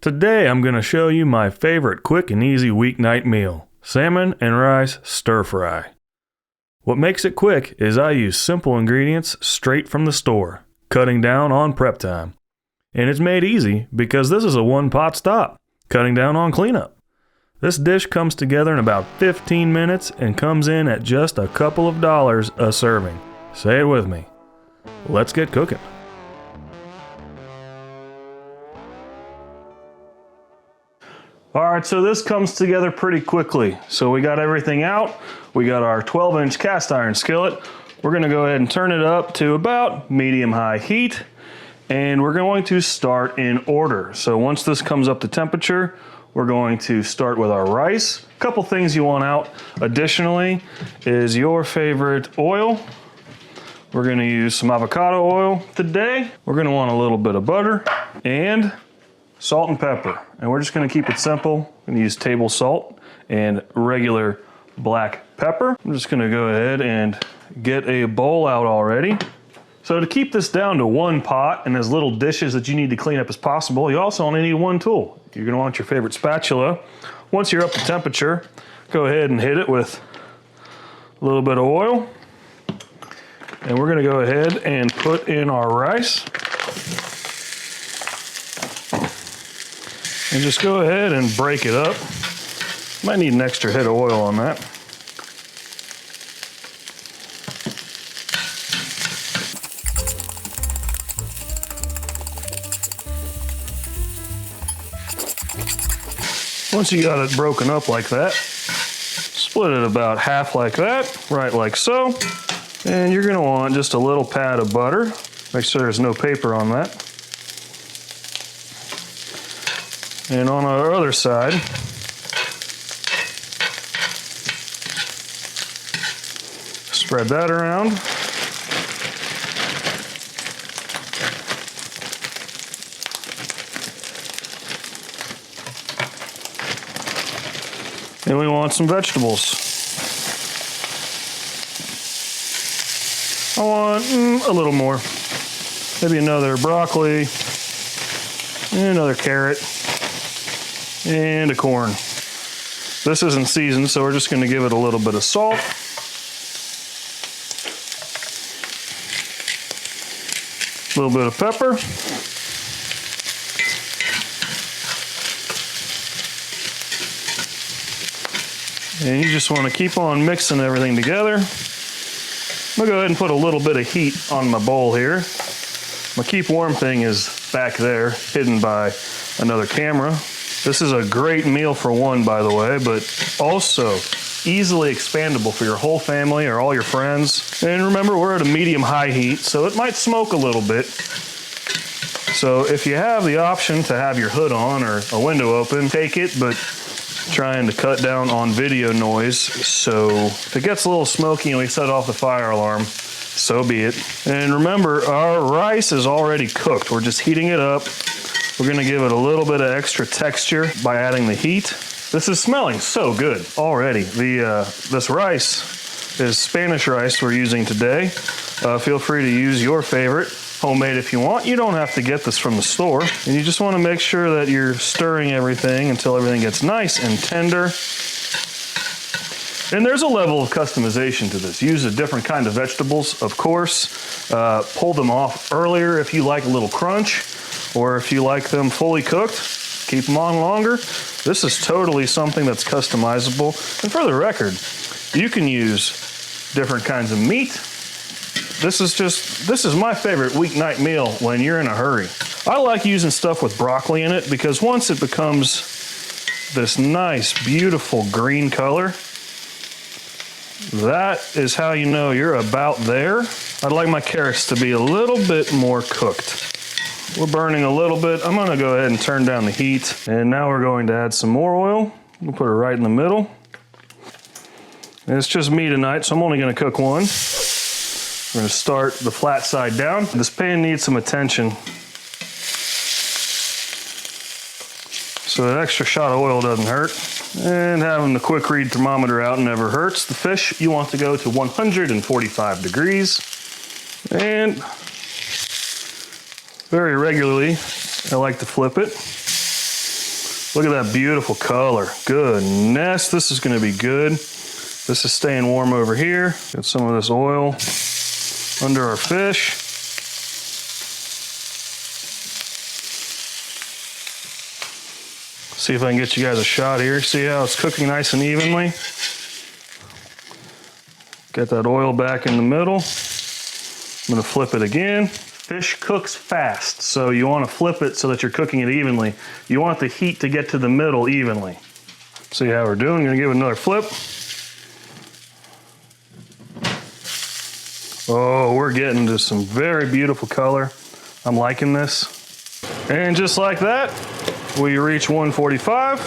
Today I'm going to show you my favorite quick and easy weeknight meal, salmon and rice stir fry. What makes it quick is I use simple ingredients straight from the store, cutting down on prep time. And it's made easy because this is a one-pot stop, cutting down on cleanup. This dish comes together in about 15 minutes and comes in at just a couple of dollars a serving. Say it with me. Let's get cooking. All right, so this comes together pretty quickly. So we got everything out. We got our 12-inch cast iron skillet. We're gonna go ahead and turn it up to about medium-high heat, and we're going to start in order. So once this comes up to temperature, we're going to start with our rice. A couple things you want out additionally is your favorite oil. We're gonna use some avocado oil today. We're gonna want a little bit of butter and salt and pepper. And we're just gonna keep it simple. I'm gonna use table salt and regular black pepper. I'm just gonna go ahead and get a bowl out already. So to keep this down to one pot and as little dishes that you need to clean up as possible, you also only need one tool. You're gonna want your favorite spatula. Once you're up to temperature, go ahead and hit it with a little bit of oil. And we're gonna go ahead and put in our rice. And just go ahead and break it up. Might need an extra hit of oil on that. Once you got it broken up like that, split it about half like that, right like so. And you're gonna want just a little pad of butter. Make sure there's no paper on that. And on our other side, spread that around. And we want some vegetables. I want a little more. Maybe another broccoli, and another carrot, and a corn. This isn't seasoned, so we're just gonna give it a little bit of salt. A little bit of pepper. And you just wanna keep on mixing everything together. I'm gonna go ahead and put a little bit of heat on my bowl here. My keep warm thing is back there, hidden by another camera. This is a great meal for one, by the way, but also easily expandable for your whole family or all your friends. And remember, we're at a medium-high heat, so it might smoke a little bit. So if you have the option to have your hood on or a window open, take it, but trying to cut down on video noise. So if it gets a little smoky and we set off the fire alarm, so be it. And remember, our rice is already cooked. We're just heating it up. We're gonna give it a little bit of extra texture by adding the heat. This is smelling so good already. This rice is Spanish rice we're using today. Feel free to use your favorite, homemade if you want. You don't have to get this from the store. And you just wanna make sure that you're stirring everything until everything gets nice and tender. And there's a level of customization to this. Use a different kind of vegetables, of course. Pull them off earlier if you like a little crunch, or if you like them fully cooked, keep them on longer. This is totally something that's customizable. And for the record, you can use different kinds of meat. This is my favorite weeknight meal when you're in a hurry. I like using stuff with broccoli in it because once it becomes this nice, beautiful green color, that is how you know you're about there. I'd like my carrots to be a little bit more cooked. We're burning a little bit. I'm gonna go ahead and turn down the heat. And now we're going to add some more oil. We'll put it right in the middle. And it's just me tonight, so I'm only gonna cook one. We're gonna start the flat side down. This pan needs some attention. So an extra shot of oil doesn't hurt. And having the quick read thermometer out never hurts. The fish, you want to go to 145 degrees. And very regularly, I like to flip it. Look at that beautiful color. Goodness, this is gonna be good. This is staying warm over here. Get some of this oil under our fish. See if I can get you guys a shot here. See how it's cooking nice and evenly? Get that oil back in the middle. I'm gonna flip it again. Fish cooks fast, so you wanna flip it so that you're cooking it evenly. You want the heat to get to the middle evenly. See how we're doing? I'm gonna give it another flip. Oh, we're getting to some very beautiful color. I'm liking this. And just like that, we reach 145.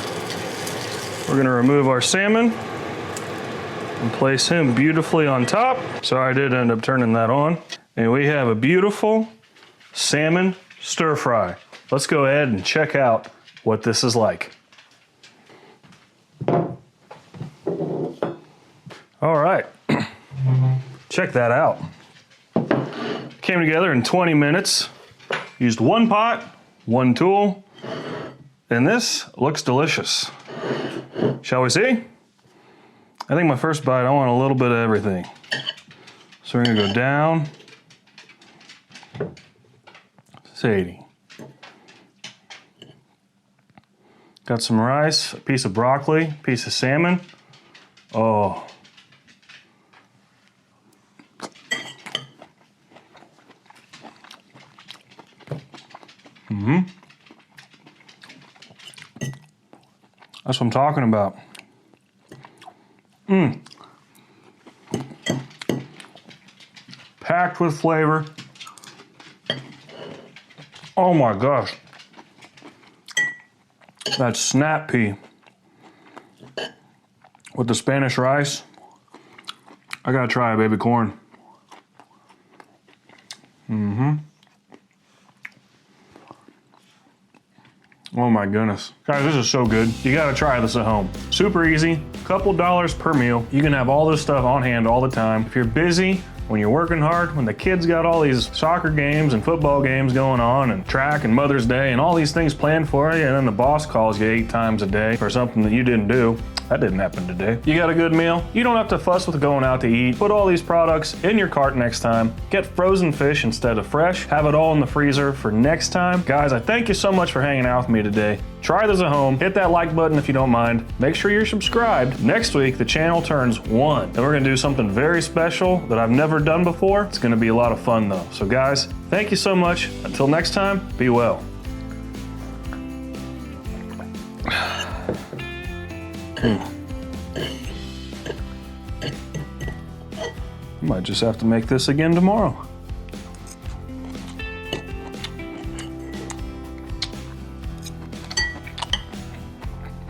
We're gonna remove our salmon and place him beautifully on top. Sorry, I did end up turning that on. And we have a beautiful salmon stir fry. Let's go ahead and check out what this is like. All right, check that out. Came together in 20 minutes. Used one pot, one tool, and this looks delicious. Shall we see? I think my first bite, I want a little bit of everything. So we're gonna go down. Sadie. Got some rice, a piece of broccoli, a piece of salmon. Oh. That's what I'm talking about. Packed with flavor. Oh my gosh. That snap pea with the Spanish rice. I gotta try it, baby corn. Oh my goodness. Guys, this is so good. You gotta try this at home. Super easy, couple dollars per meal. You can have all this stuff on hand all the time. If you're busy, when you're working hard, when the kids got all these soccer games and football games going on and track and Mother's Day and all these things planned for you, and then the boss calls you 8 times a day for something that you didn't do. That didn't happen today. You got a good meal? You don't have to fuss with going out to eat. Put all these products in your cart next time. Get frozen fish instead of fresh. Have it all in the freezer for next time. Guys, I thank you so much for hanging out with me today. Try this at home. Hit that like button if you don't mind. Make sure you're subscribed. Next week, the channel turns 1. And we're gonna do something very special that I've never done before. It's gonna be a lot of fun though. So guys, thank you so much. Until next time, be well. Might just have to make this again tomorrow.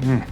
Mm.